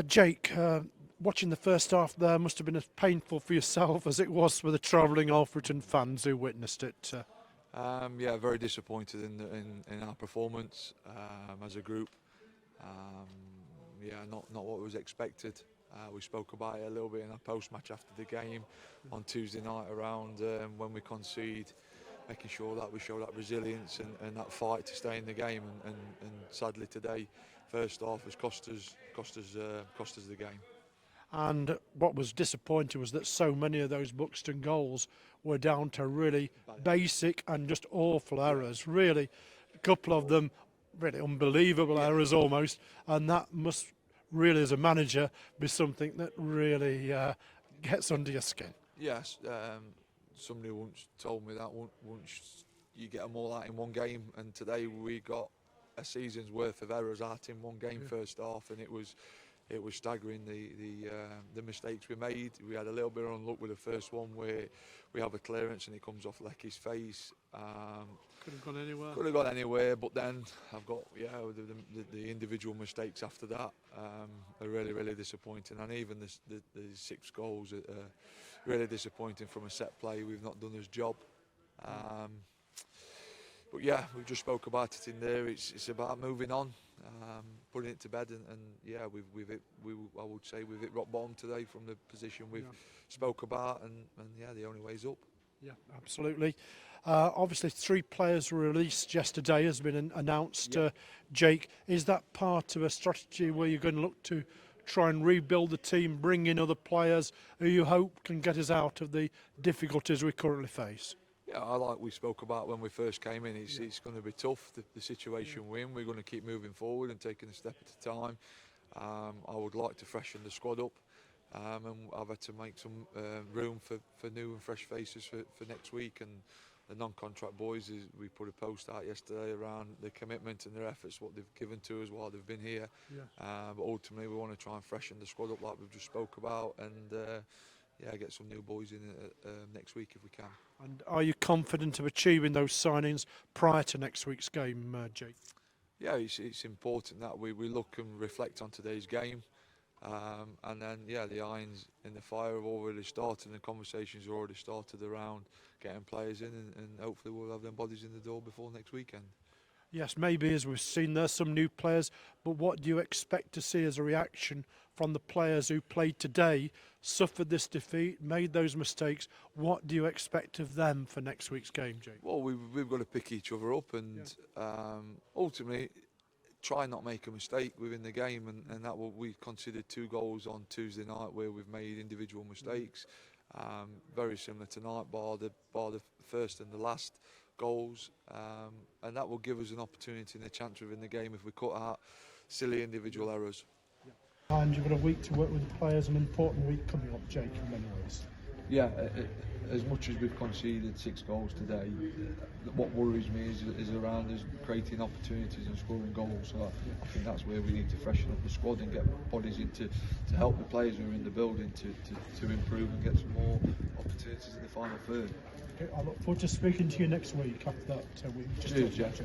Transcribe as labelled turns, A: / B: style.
A: Jake, watching the first half there must have been as painful for yourself as it was for the travelling Alfreton fans who witnessed it.
B: Yeah, very disappointed in our performance as a group. Yeah, not what was expected. We spoke about it a little bit in our post-match after the game on Tuesday night around when we concede, making sure that we show that resilience and that fight to stay in the game. And sadly today, first half has cost us the game.
A: And what was disappointing was that so many of those Buxton goals were down to really basic and just awful errors. Really, a couple of them really unbelievable errors almost, and that must really, as a manager, be something that really gets under your skin.
B: Yes, somebody once told me that once you get them all out in one game, and today we got a season's worth of errors out in one game, first half, and it was staggering the mistakes we made. We had a little bit of unluck with the first one where we have a clearance and it comes off Lecky's face.
A: Could have gone anywhere.
B: Could have gone anywhere, but then I've got the individual mistakes after that are really disappointing, and even the 6 goals are really disappointing from a set play. We've not done his job. But yeah, we just spoke about it in there. It's about moving on, putting it to bed, and yeah, I would say we've hit rock bottom today from the position we've spoke about, and yeah, the only way is up.
A: Yeah, absolutely. Obviously, 3 players were released yesterday, has been announced. Jake, is that part of a strategy where you're going to look to try and rebuild the team, bring in other players who you hope can get us out of the difficulties we currently face?
B: Yeah, like we spoke about when we first came in, it's going to be tough, the situation we're in. We're going to keep moving forward and taking a step at a time. I would like to freshen the squad up, and I've had to make some room for new and fresh faces for next week. And the non-contract boys, we put a post out yesterday around the commitment and their efforts, what they've given to us while they've been here. But ultimately we want to try and freshen the squad up like we've just spoke about, and yeah, get some new boys in next week if we can.
A: And are you confident of achieving those signings prior to next week's game, Jake?
B: Yeah, it's important that we look and reflect on today's game, and then yeah, the irons in the fire have already started, and the conversations have already started around getting players in, and hopefully we'll have them bodies in the door before next weekend.
A: Yes, maybe, as we've seen, there's some new players, but what do you expect to see as a reaction from the players who played today, suffered this defeat, made those mistakes? What do you expect of them for next week's game, Jake?
B: Well, we've got to pick each other up, and ultimately try not make a mistake within the game, and that we considered 2 goals on Tuesday night where we've made individual mistakes, very similar tonight, bar the first and the last goals, and that will give us an opportunity and a chance within the game if we cut out silly individual errors.
A: And you've got a week to work with the players, an important week coming up, Jake, in many ways.
B: Yeah, as much as we've conceded 6 goals today, what worries me is around us creating opportunities and scoring goals. So I think that's where we need to freshen up the squad and get bodies in to help the players who are in the building to improve and get some more opportunities in the final third.
A: Okay, I look forward to speaking to you next week after that week.
B: Cheers, Jeff.